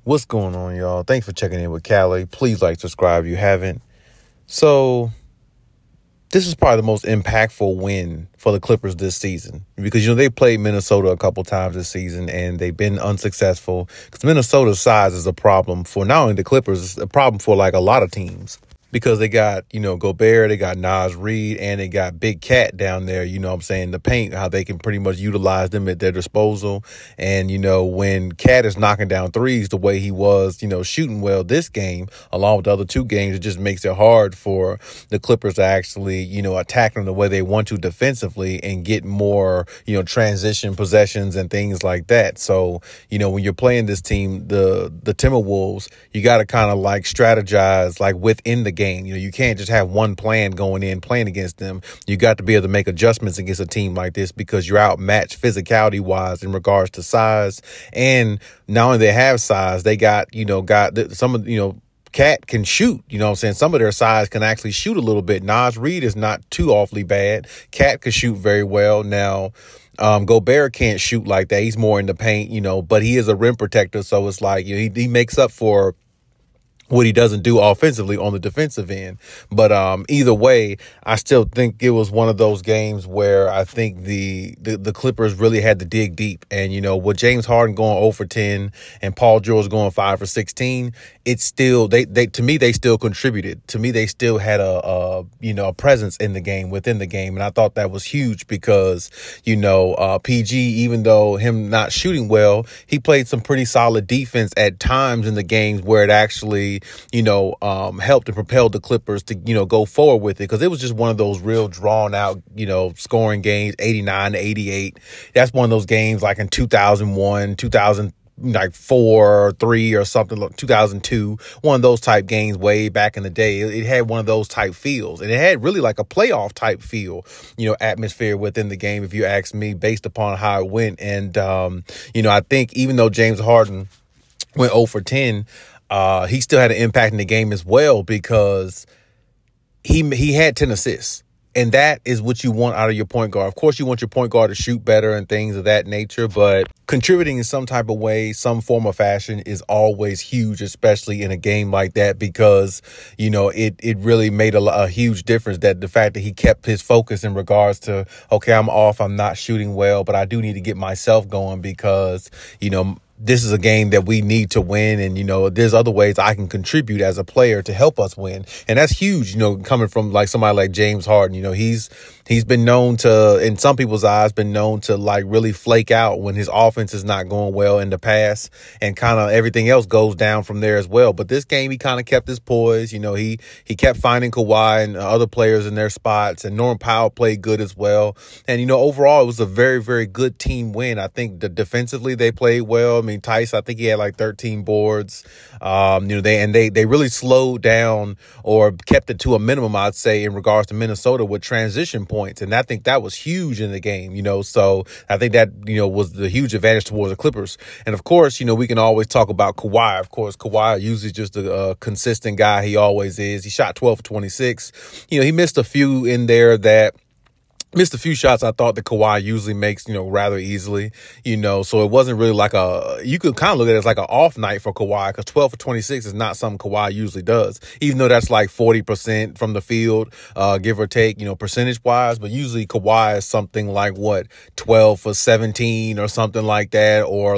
What's going on, y'all? Thanks for checking in with Callie. Please subscribe if you haven't. So this is probably the most impactful win for the Clippers this season because, they played Minnesota a couple times this season and they've been unsuccessful because Minnesota's size is a problem for not only the Clippers, it's a problem for a lot of teams. Because they got, Gobert, they got Naz Reid, and they got Big Cat down there, the paint, how they can pretty much utilize them at their disposal. And, when Cat is knocking down threes the way he was, shooting well this game, along with the other two games, it just makes it hard for the Clippers to actually, attack them the way they want to defensively and get more, transition possessions and things like that. So, when you're playing this team, the Timberwolves, you got to kind of strategize within the game. You can't just have one plan going in playing against them. You got to be able to make adjustments against a team like this because you're outmatched physicality wise in regards to size. And not only they have size, they got some of Cat can shoot, some of their size can actually shoot a little bit. Naz Reid is not too awfully bad. Cat can shoot very well. Now, Gobert can't shoot like that. He's more in the paint, but he is a rim protector. So it's he makes up for what he doesn't do offensively on the defensive end. But either way, I still think it was one of those games where I think the Clippers really had to dig deep. And, with James Harden going 0 for 10 and Paul George going 5 for 16, it's still to me, they still contributed. To me, they still had a presence in the game, within the game. And I thought that was huge because, PG, even though him not shooting well, he played some pretty solid defense at times in the games where it actually helped and propelled the Clippers to, go forward with it because it was just one of those real drawn out, scoring games, 89-88. That's one of those games like in 2001, 2004, 3 or something, 2002, one of those type games way back in the day. It had one of those type feels, and it had really a playoff type feel, atmosphere within the game, if you ask me, based upon how it went. And, I think even though James Harden went 0 for 10, he still had an impact in the game as well because he had 10 assists. And that is what you want out of your point guard. Of course, you want your point guard to shoot better and things of that nature, but contributing in some type of way, some form of fashion is always huge, especially in a game like that, because, it really made a huge difference that the fact that he kept his focus in regards to, okay, I'm off, I'm not shooting well, but I do need to get myself going because, this is a game that we need to win. And, there's other ways I can contribute as a player to help us win. And that's huge, coming from somebody like James Harden. He's been known to, in some people's eyes, been known to really flake out when his offense is not going well in the past, and kind of everything else goes down from there as well. But this game, he kind of kept his poise. He kept finding Kawhi and other players in their spots, and Norman Powell played good as well. And, overall, it was a very, very good team win. I think defensively they played well. I mean, Tice, I think he had 13 boards. They really slowed down or kept it to a minimum, I'd say, in regards to Minnesota with transition points. And I think that was huge in the game, so I think that, was the huge advantage towards the Clippers. And of course, we can always talk about Kawhi. Of course, Kawhi usually just a consistent guy. He always is. He shot 12 for 26. He missed a few in there that missed a few shots I thought that Kawhi usually makes, rather easily, so it wasn't really you could kind of look at it as an off night for Kawhi because 12 for 26 is not something Kawhi usually does, even though that's 40% from the field, give or take, percentage wise. But usually Kawhi is something 12 for 17 or something like that, or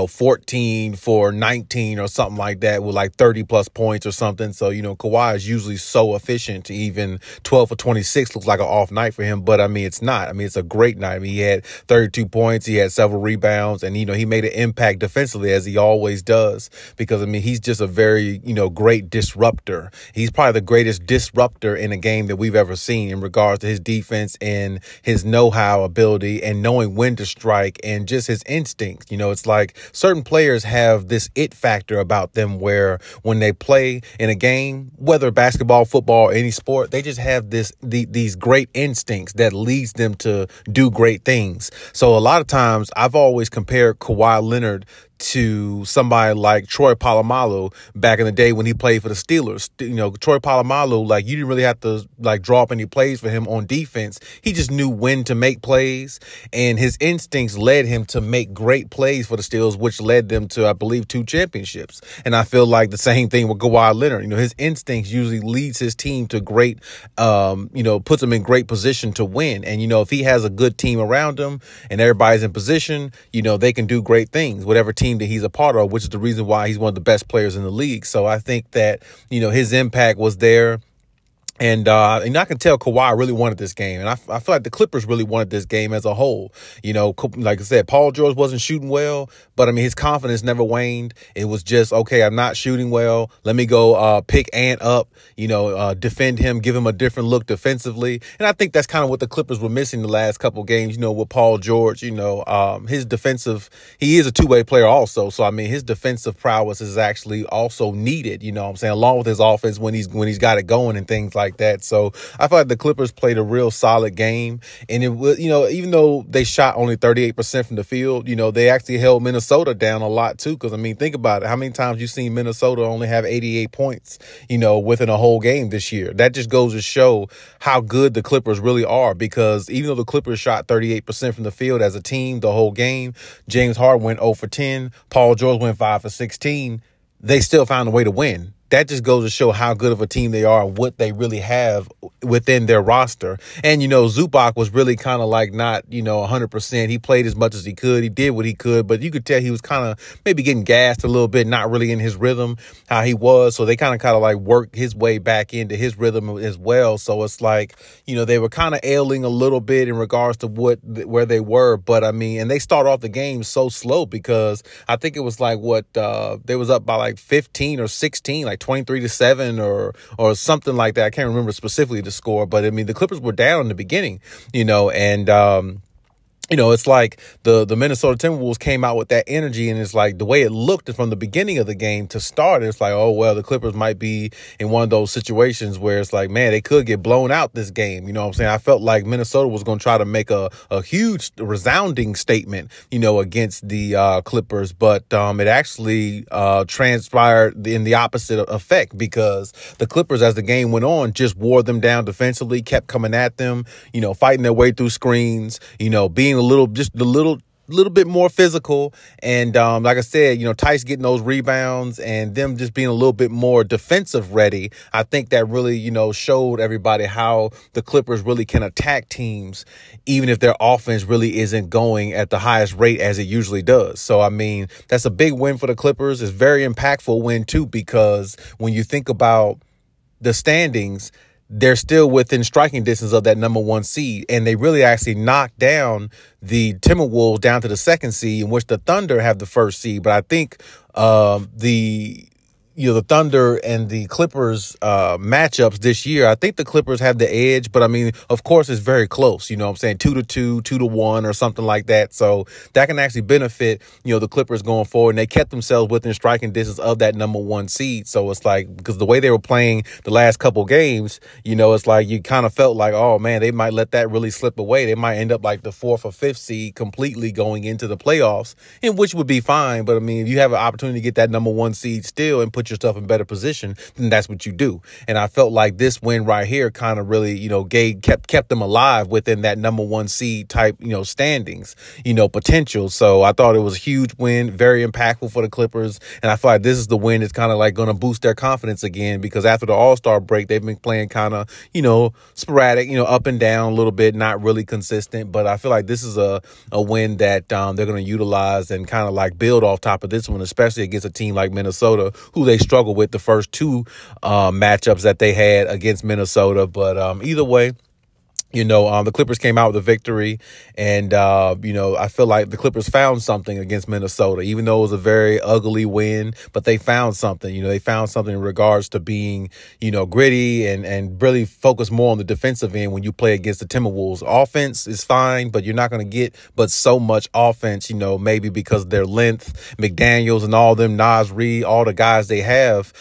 14 for 19 or something like that with 30 plus points or something. So, Kawhi is usually so efficient to even 12 for 26 looks like an off night for him, but it's not. It's a great night. He had 32 points, he had several rebounds, and he made an impact defensively as he always does because he's just a very great disruptor. He's probably the greatest disruptor in a game that we've ever seen in regards to his defense and his know-how ability and knowing when to strike and just his instincts. It's certain players have this it factor about them where when they play in a game, whether basketball, football, or any sport, they just have these great instincts that leads them to do great things. So a lot of times I've always compared Kawhi Leonard to somebody like Troy Polamalu back in the day when he played for the Steelers. You know, Troy Polamalu, like, you didn't really have to like draw up any plays for him on defense. He just knew when to make plays, and his instincts led him to make great plays for the Steelers, which led them to, I believe, 2 championships. And I feel like the same thing with Kawhi Leonard. You know, his instincts usually leads his team to great, puts him in great position to win. And, you know, if he has a good team around him and everybody's in position, you know, they can do great things, whatever team that he's a part of, which is the reason why he's one of the best players in the league. So I think that, you know, his impact was there. And I can tell Kawhi really wanted this game. And I feel like the Clippers really wanted this game as a whole. You know, like I said, Paul George wasn't shooting well, but I mean, his confidence never waned. It was just, okay, I'm not shooting well. Let me go pick Ant up, defend him, give him a different look defensively. And I think that's kind of what the Clippers were missing the last couple games, with Paul George. His defensive, he is a two-way player also. So, I mean, his defensive prowess is actually also needed, along with his offense when he's got it going and things like that. So I feel like the Clippers played a real solid game. And it was, even though they shot only 38% from the field, they actually held Minnesota down a lot too. Because, I mean, think about it. How many times you've seen Minnesota only have 88 points, within a whole game this year? That just goes to show how good the Clippers really are, because even though the Clippers shot 38% from the field as a team the whole game, James Harden went 0 for 10, Paul George went 5 for 16, they still found a way to win. That just goes to show how good of a team they are and what they really have within their roster. And, Zubac was really kind of like not, 100%. He played as much as he could. He did what he could, but you could tell he was kind of maybe getting gassed a little bit, not really in his rhythm, how he was. So they kind of like worked his way back into his rhythm as well. So it's like, they were kind of ailing a little bit in regards to where they were. But I mean, and they start off the game so slow, because I think it was like they was up by like 15 or 16, like 23-7 or something like that. I can't remember specifically the score, but I mean, the Clippers were down in the beginning, and it's like the Minnesota Timberwolves came out with that energy, and it's like the way it looked from the beginning of the game to start, it's like, oh, well, the Clippers might be in one of those situations where it's like, man, they could get blown out this game. You know what I'm saying? I felt like Minnesota was going to try to make a huge resounding statement, against the Clippers, but it actually transpired in the opposite effect, because the Clippers, as the game went on, just wore them down defensively, kept coming at them, fighting their way through screens, being a little bit more physical. And like I said, Tice getting those rebounds and them just being a little bit more defensive ready. I think that really, showed everybody how the Clippers really can attack teams, even if their offense really isn't going at the highest rate as it usually does. So, I mean, that's a big win for the Clippers. It's a very impactful win, too, because when you think about the standings, they're still within striking distance of that number 1 seed. And they really actually knocked down the Timberwolves down to the 2nd seed, in which the Thunder have the 1st seed. But I think the Thunder and the Clippers matchups this year, I think the Clippers have the edge. But I mean, of course, it's very close. You know what I'm saying? 2-2, 2-1 or something like that. So that can actually benefit, the Clippers going forward. And they kept themselves within striking distance of that number 1 seed. So it's like, because the way they were playing the last couple games, it's like you kind of felt like, oh, man, they might let that really slip away. They might end up like the 4th or 5th seed completely going into the playoffs, and which would be fine. But I mean, if you have an opportunity to get that number 1 seed still and put yourself in better position, then that's what you do. And I felt like this win right here kind of really, kept them alive within that number 1 seed type, standings, potential. So I thought it was a huge win, very impactful for the Clippers. And I feel like this is the win that's kind of like going to boost their confidence again, because after the All-Star break, they've been playing kind of, sporadic, up and down a little bit, not really consistent. But I feel like this is a win that they're going to utilize and kind of like build off top of this one, especially against a team like Minnesota, who they struggled with the first 2 matchups that they had against Minnesota. But either way, the Clippers came out with a victory, and, I feel like the Clippers found something against Minnesota, even though it was a very ugly win, but they found something, they found something in regards to being, gritty and really focus more on the defensive end when you play against the Timberwolves. Offense is fine, but you're not going to get but so much offense, maybe because of their length, McDaniels and all them, Naz Reid, all the guys they have,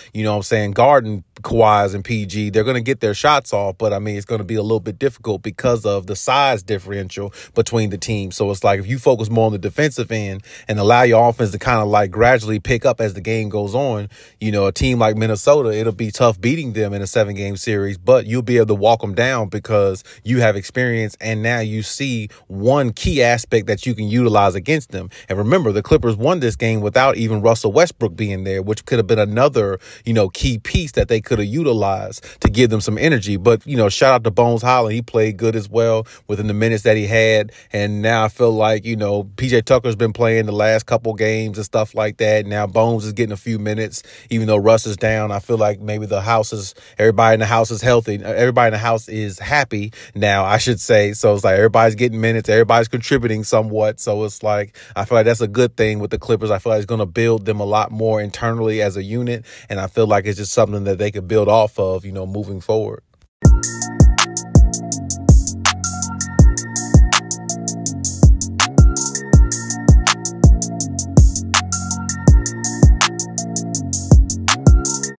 guarding Kawhi's and PG, they're going to get their shots off, but I mean, it's going to be a little bit difficult built because of the size differential between the teams. So it's like if you focus more on the defensive end and allow your offense to kind of like gradually pick up as the game goes on, you know, a team like Minnesota, it'll be tough beating them in a 7-game series, but you'll be able to walk them down because you have experience and now you see one key aspect that you can utilize against them. And remember, the Clippers won this game without even Russell Westbrook being there, which could have been another, you know, key piece that they could have utilized to give them some energy. But, you know, shout out to Bones Highland. He played good as well within the minutes that he had. And now I feel like, you know, PJ Tucker's been playing the last couple games and stuff like that. Now Bones is getting a few minutes, even though Russ is down. I feel like maybe everybody in the house is healthy. Everybody in the house is happy now, I should say. So it's like everybody's getting minutes. Everybody's contributing somewhat. So it's like, I feel like that's a good thing with the Clippers. I feel like it's going to build them a lot more internally as a unit. And I feel like it's just something that they could build off of, you know, moving forward.